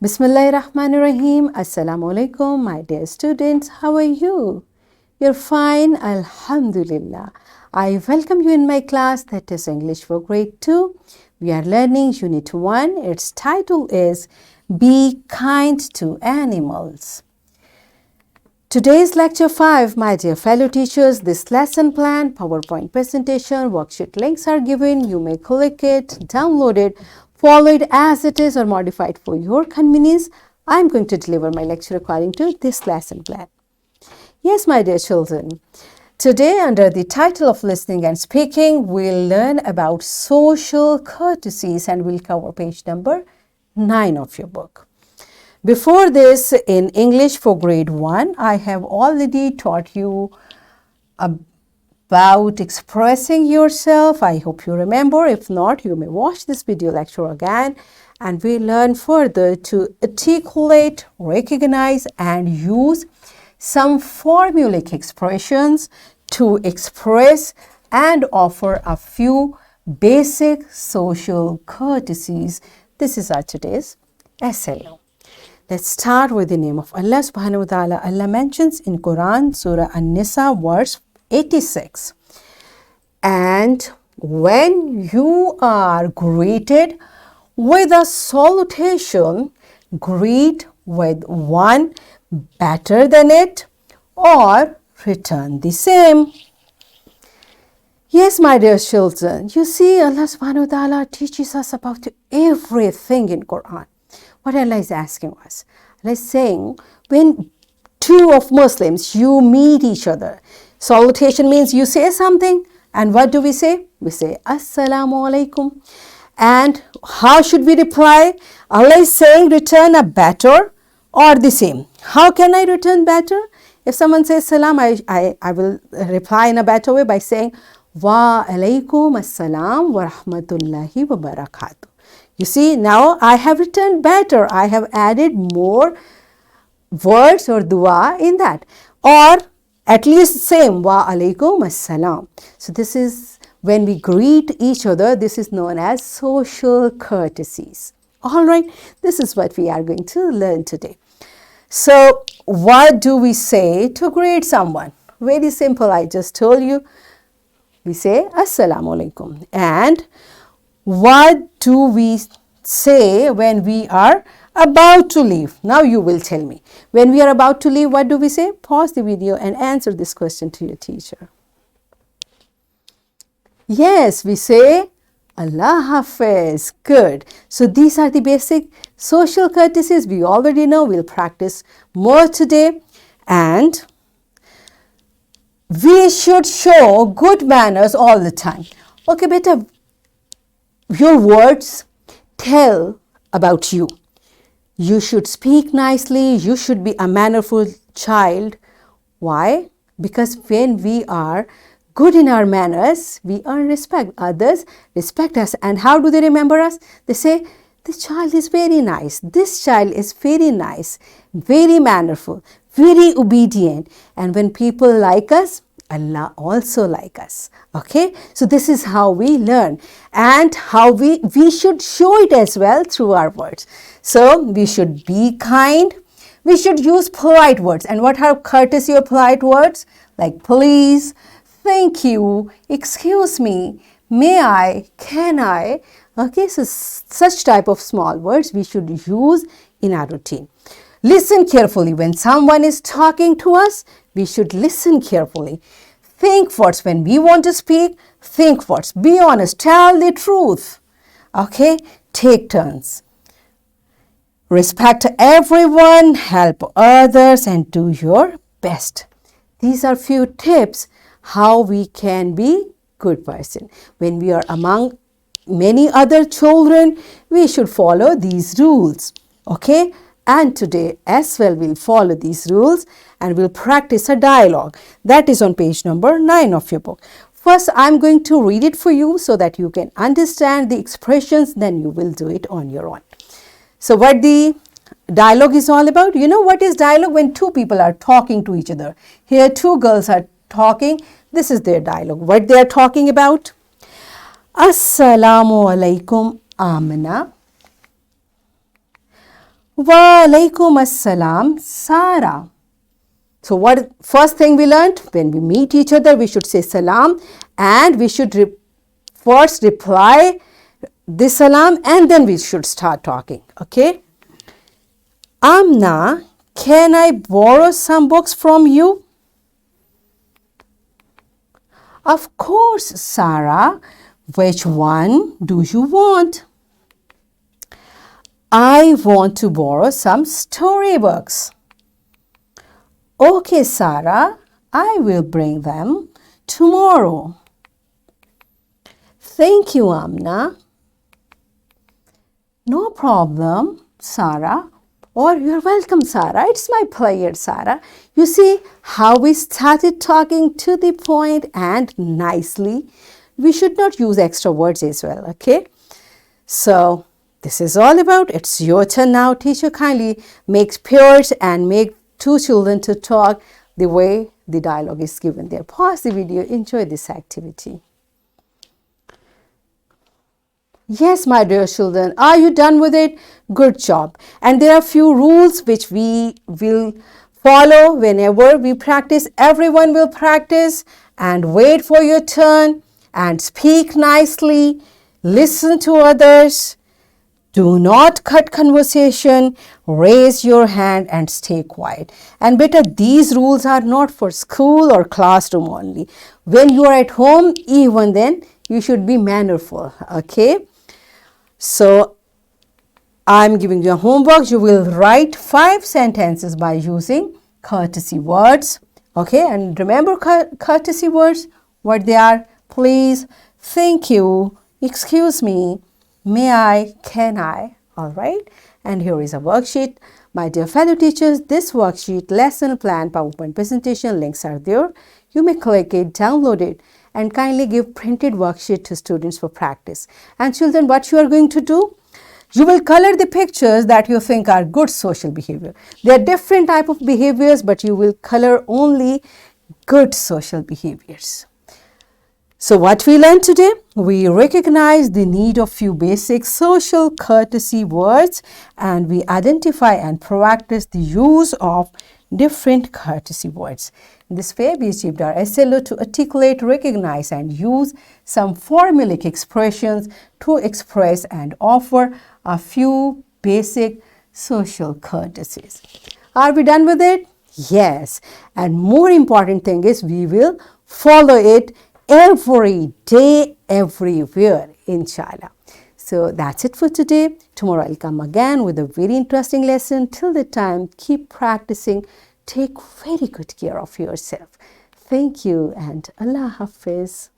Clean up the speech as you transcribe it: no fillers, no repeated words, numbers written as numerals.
Bismillahirrahmanirrahim. Assalamu alaikum, my dear students. How are you? You're fine, Alhamdulillah. I welcome you in my class, that is English for Grade 2. We are learning Unit 1. Its title is Be Kind to Animals. Today's lecture 5, my dear fellow teachers, this lesson plan, PowerPoint presentation, worksheet links are given. You may click it, download it, follow it as it is or modify it for your convenience. I am going to deliver my lecture according to this lesson plan. Yes, my dear children, today under the title of listening and speaking, we'll learn about social courtesies and we'll cover page number 9 of your book. Before this, in English for Grade 1, I have already taught you about expressing yourself. I hope you remember. If not, you may watch this video lecture again and we learn further to articulate, recognize and use some formulaic expressions to express and offer a few basic social courtesies. This is our today's essay. Let's start with the name of Allah subhanahu wa ta'ala. Allah mentions in Quran, Surah An-Nisa, verse 86. And when you are greeted with a salutation, greet with one better than it or return the same. Yes, my dear children, you see Allah subhanahu wa ta'ala teaches us about everything in Quran. What Allah is asking us? Allah is saying, when two of Muslims, you meet each other. Salutation means you say something. And what do we say? We say, Assalamu alaikum. And how should we reply? Allah is saying, return a better or the same. How can I return better? If someone says salam, I will reply in a better way by saying, Wa alaikum assalam wa rahmatullahi wa barakatuh. You see, now I have returned better. I have added more words or dua in that. Or at least same, wa alaikum assalam. So this is when we greet each other, this is known as social courtesies. All right, this is what we are going to learn today. So what do we say to greet someone? Very simple, I just told you. We say assalamu alaikum. And what do we say when we are about to leave? Now you will tell me. When we are about to leave, what do we say? Pause the video and answer this question to your teacher. Yes, we say Allah Hafiz. Good. So these are the basic social courtesies we already know. We'll practice more today. And we should show good manners all the time. Okay, beta, your words tell about you. You should speak nicely. You should be a mannerful child. Why? Because when we are good in our manners, we earn respect. Others respect us. And how do they remember us? They say, this child is very nice. This child is very nice, very mannerful, very obedient. And when people like us, Allah also like us. Okay, so this is how we learn and how we should show it as well through our words. So we should be kind. We should use polite words. And what are courtesy or polite words? Like please, thank you, excuse me, may I, can I. Okay, so such type of small words we should use in our routine. Listen carefully. When someone is talking to us, we should listen carefully. Think first. When we want to speak, think first. Be honest. Tell the truth. Okay? Take turns. Respect everyone. Help others and do your best. These are few tips how we can be good person. When we are among many other children, we should follow these rules. Okay? And today as well we'll follow these rules and we'll practice a dialogue. That is on page number 9 of your book. First, I'm going to read it for you so that you can understand the expressions, then you will do it on your own. So what the dialogue is all about? You know what is dialogue? When two people are talking to each other. Here two girls are talking. This is their dialogue. What they are talking about? Assalamu alaikum Amna. Wa alaikum assalam, Sara. So what first thing we learned, when we meet each other, we should say salam, and we should first reply the salam, and then we should start talking. Okay. Amna, can I borrow some books from you? Of course, Sarah. Which one do you want? I want to borrow some storybooks. Okay, Sarah, I will bring them tomorrow. Thank you, Amna. No problem, Sarah. Or you're welcome, Sarah. It's my pleasure, Sarah. You see how we started talking to the point and nicely. We should not use extra words as well, okay? So this is all about. It's your turn now. Teacher kindly makes pairs and make two children to talk the way the dialogue is given there. Pause the video. Enjoy this activity. Yes, my dear children, are you done with it? Good job. And there are few rules which we will follow whenever we practice. Everyone will practice and wait for your turn and speak nicely. Listen to others. Do not cut conversation. Raise your hand and stay quiet. And beta, these rules are not for school or classroom only. When you are at home, even then, you should be mannerful. Okay. So, I'm giving you a homework. You will write 5 sentences by using courtesy words. Okay, and remember courtesy words, what they are. Please, thank you, excuse me, may I, can I. All right, and here is a worksheet. My dear fellow teachers, this worksheet, lesson plan, PowerPoint presentation links are there. You may click it, download it, and kindly give printed worksheet to students for practice. And children, what you are going to do? You will color the pictures that you think are good social behavior. There are different type of behaviors, but you will color only good social behaviors. So what we learned today? We recognize the need of few basic social courtesy words, and we identify and practice the use of different courtesy words. In this way, we achieved our SLO to articulate, recognize, and use some formulaic expressions to express and offer a few basic social courtesies. Are we done with it? Yes. And more important thing is we will follow it every day, everywhere, inshallah. So that's it for today. Tomorrow I'll come again with a very interesting lesson. Till the time, keep practicing. Take very good care of yourself. Thank you and Allah Hafiz.